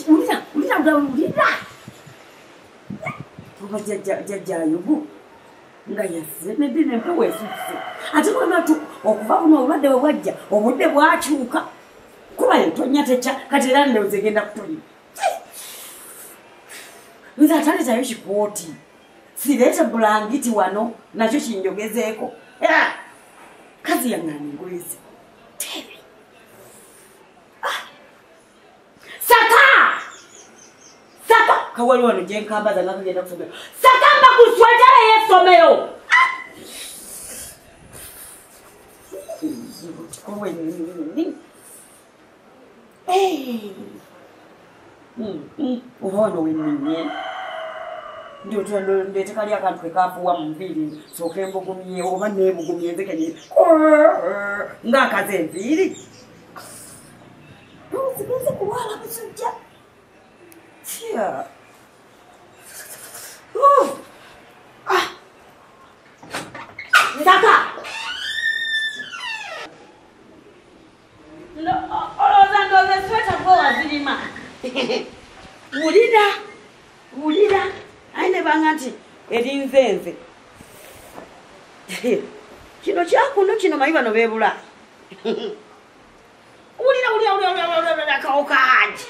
ulira kuba jajja yubu nga yasize medine mpewesise ate kwana tu okuva kuno obadde bwajja obudde bwakyuka kuba yetonya techa kati era ndio zegenda kutoli nza tali tayo kipoti sireta bulangiti wano nacho kinjogezeeko kazi ya ngani ngoyezi tebi Saka kawali wano jenkamba za ngakagenda kusomero Sakamba kuswatala yesomero uhono winnie ndio tuando ndetekalia akantu kekafuwa mvili soke mbugumye oba nebugumye nzekenye ngakaze mvili usibenze kuwala busujja tia Saka no olozando ze sweta kwa zilima Ulira aine bangati erinzenze kino kyakuno kino mayiba no bebula ulira kaukaji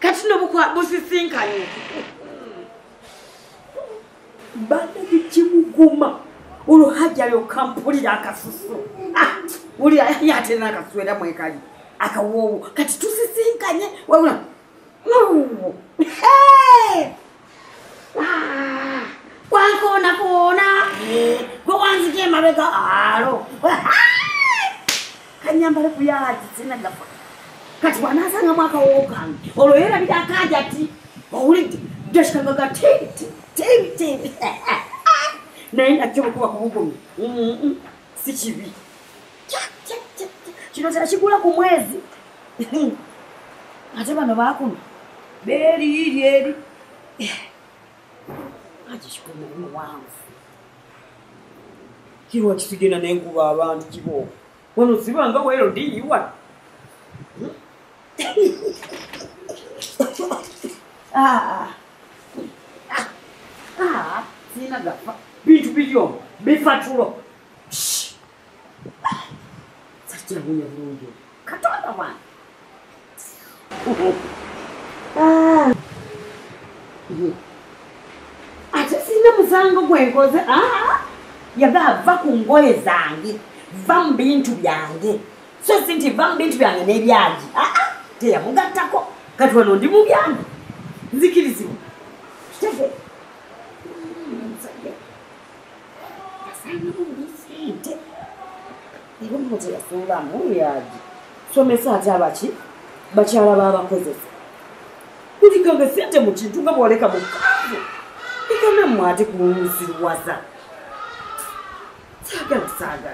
kati no bukwa busisinkanye banda kichimuguma uruhaja lyo kampulira akasusu uli yate nakaswera mwekali akawowo kati tusisinkanye wewe kwankona gwanzike mabega alo kanyambale kuyaji sina gafa kati wanasanga mwaka wokan oloyera bidakaja ati uli deshkangaga titi naenda kuba kubugumi si kibi kino kyakigula ku mwezi ate bano bakuno beri akishikuma wangu kiwa kisigena nenkuba abantu kibo wano sibanga wero ndiyiwa sina gafa bintu bilyo bifatulo sajja bunya bulungi katonda wana ate sina musango gwenkoze yagava ku ngoye zange va mu bintu byange so sinti va mu bintu byange n'ebyaji teyamugattako kati wano ndi mu byange nzikirizibwa kitege Ibu mmoja yafunga muyaji somesa ati abachi bakyala babakozesa kulikanga sente mu kintu nga boleka mu kazo ikame mwate kumusirwaza saga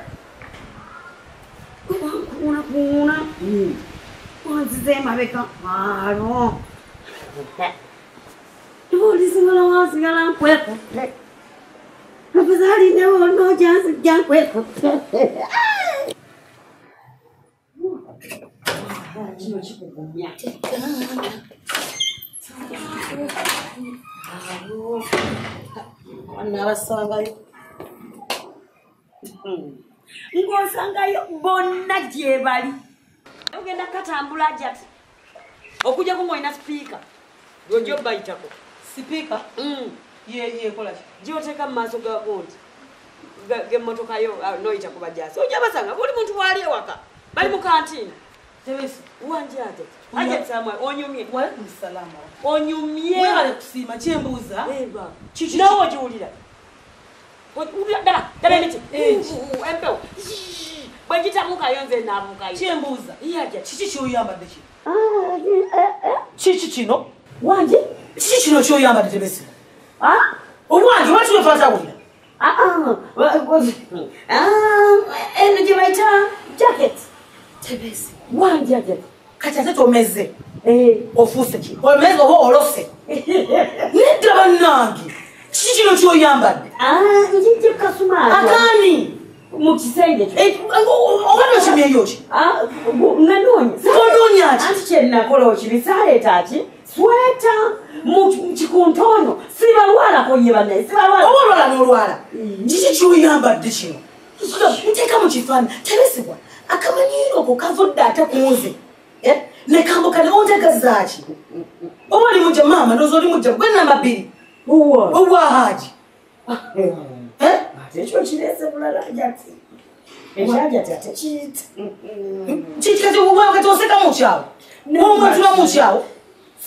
kuna wanzize mabeka alo Tulisingala wasigala kweko Kapazali newo no jansi kweko Kino chikugumya Wanawasangayo Ngosangayo bonna gyebali ogenda katambula jati okuja kumwina speaker gojo bayitako speaker ye kola joteka maso ga gondi ge motoka yo noita kuba jasi oja basanga buli muntu wali ewaka bali mu kantina tebesi uwanjaje aje samwe onyumye wa salama onyumye wewe kusima chembuza eba nawo jiulira ulira dala miti empewo bwejita muka yonze namuka chembuza iyaje chichi choyamba dechi chichi chino wanje chichi chino choyamba tebesi Uwanje watu yofata wina energy waita jacket tebesi wanje jacket kachate tomeze ofuse ki omeze ho olose ndaba nangi chichi chino choyamba njije kasumali akani mukisenge obadde okimyeyo ki nanoonya onoonya ki anti kyenakola okibisaleeta ki sweta mukikuntono sibalwalako ye banaye sibalwala oba olwala n'olwala kiki kyoyambadde kino nteeka mu kifaananyi teresibwa akamanyiiro ko kavudde ate kunze nekambuka neontegazaaki oba oli mujja maama ndoozi oli mujja gwe namba 2 obwa Haji ate ekyo kireese bulala ajati ekyajati ate kiyita kikati wakati oseka mukyawo omutula mukyawo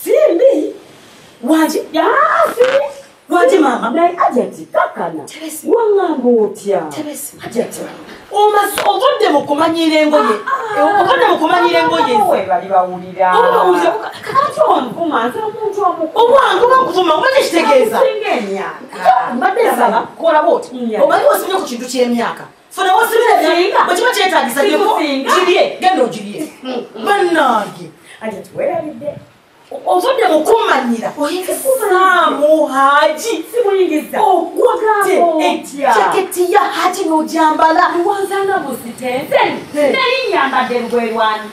simbi waji waji maama naye ajati kakana waŋŋamba otya ajati obadde mukumanyira engoye obadde mukumanyira engoye bali bawulira kati omuvuma nze omuntu obwange obakuvuma obadde kitegeeza mbadde saba kola bwoti omanyi wasibye ku kintu ky'emyaka funa wasibire bwekiba kyetagisa girye genda ogirye bannange ajati weerabidde obadde mukumanyira Saamu Haji simuyingiza jaketi ya Haji n'ogyambala wanzanga busitenseni naye nyambadde lwerwani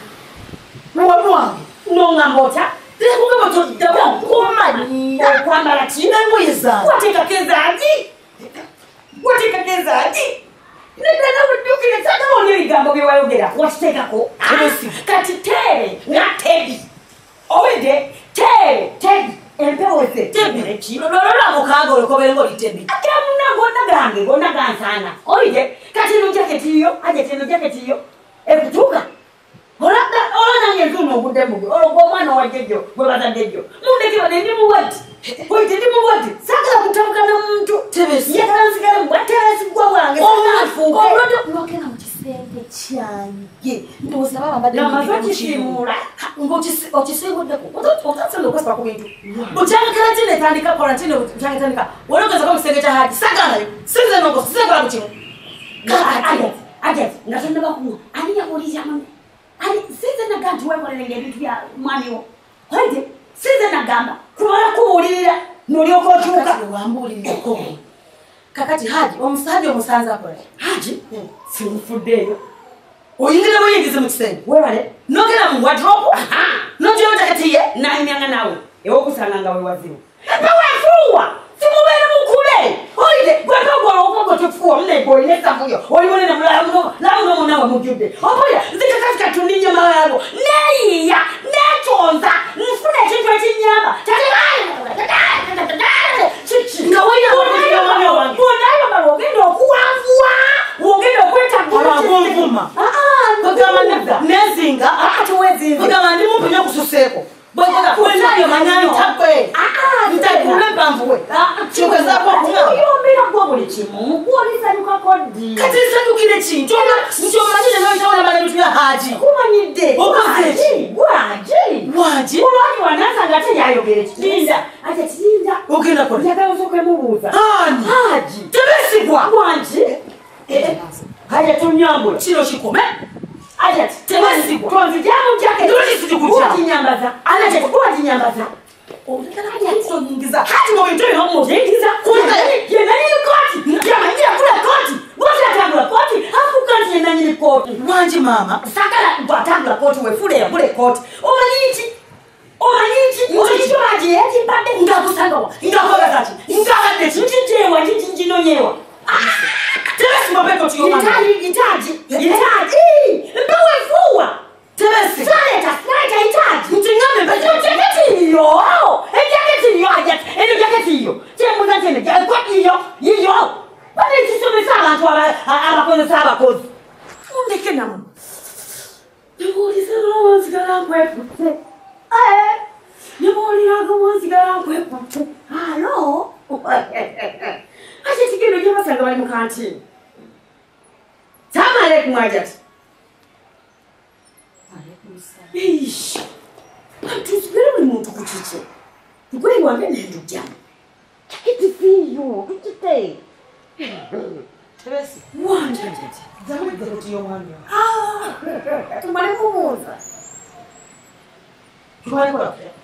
lwange noŋŋamba otya tekugamba toddamu okumanyira okwambala ki n'engoye zange wateekako ezaagi wateekako ezaagi neddaga buddukire sagawonya ebigambo bye wayogera wakiteekako kati teere nga tebi owedde tebi empewo ze tebi lolola mukaaga olekobere oli tebi ate gonna gansaana oyide kati eno jaketi yo ajeti eno jaketi yo ekutuuka olonange entuuno obudde muge olwo omwana wajjejjo gwe bazaddejo mundekebane ndi muwaddi oyite ndi muwaddi sagala kutabuka n'omuntu yagala nsigale mubwateresigwa bwange olwogera mu kisenge kyange ndowooza baba namaze okisiimuula okisiimuddeko otasenda okwesiba ku bintu bukyanga karantine etandika karantine bukyanga etandika ologezako mu kisenge kya Haji sagalayo sinze nongo sisenkola ku kimu ajeti nga tonnabakuwa ani yabuuliramu ani sinze nagamba nti weekolerenga ebintu bya mwaniwo oide sinze nagamba kumala kuwulirira nolyoka okyuka wambuulirirako kakati Haji omusajja omusanze akola Haji simufuddeeyo oyingira buyingize mu kisenge webale nogera mu wardrobe nogera jaketi ye nanyanga nawe ewokusanga nga wewazibu epewefuuwa simubeere mukule oide gwekagolokogo tufuwa munegoine esavuyo olibonene mulamunomo nawe mujjudde oboya zikakatikatundinya malabo neyiya netonza nfuna ekintu ekinyamba nga wonayomala ogenda okuwanvuwa wogenda okwetagunvuma nezinga ogamba ndi mumpi nyokususeeko oyombera gwa buli kimu mukuolisanyukako ddi kati nsanyukire kintu nkyomanyire noitaonamala ebintu bya Haji kumanyidde waji olwali wanasanga ate yayogere kirinda ate kirinda ogenda kola njagala osookemubuuza Haji tebesigwa wangi haja tunyambula kino kikome ajati tebesigwa tonzijamu jaketinyambaza anatetikuwajinyambaza Haji mobintoinomuingiza yenanyini koti yamanyira kula koti wasatambula koti afukanti yenanyini koti wangi maama sagala bwatambula koti wefuleya bule koti omanyiiki ekibadde ngakusangawa ngakolakati ngabadde kikijewa kikinonyewa itaji mpewefuwa itaji yiyo badekisomesa abantu abakozesa abakozi mundeke namu nibuulizanawansigala nkwekutte nibuuliraga wansigala nkwekutte alo ate ekigendo gyabasanga bali mu kantini salamu ajati antisibere buli muntu ku kike lugoye lwange nendujjamu kitisiyo tukite wange tumale kubuuza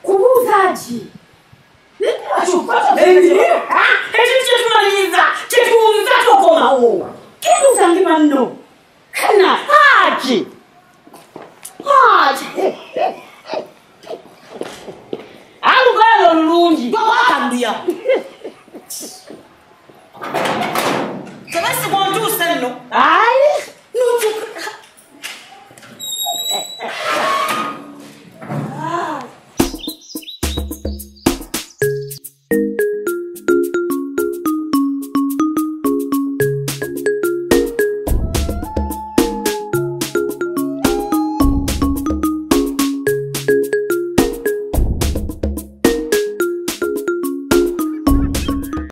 kubuuzaki ekyo kyetumaliriza kyetuwuliza tokomawo musange banno kana haji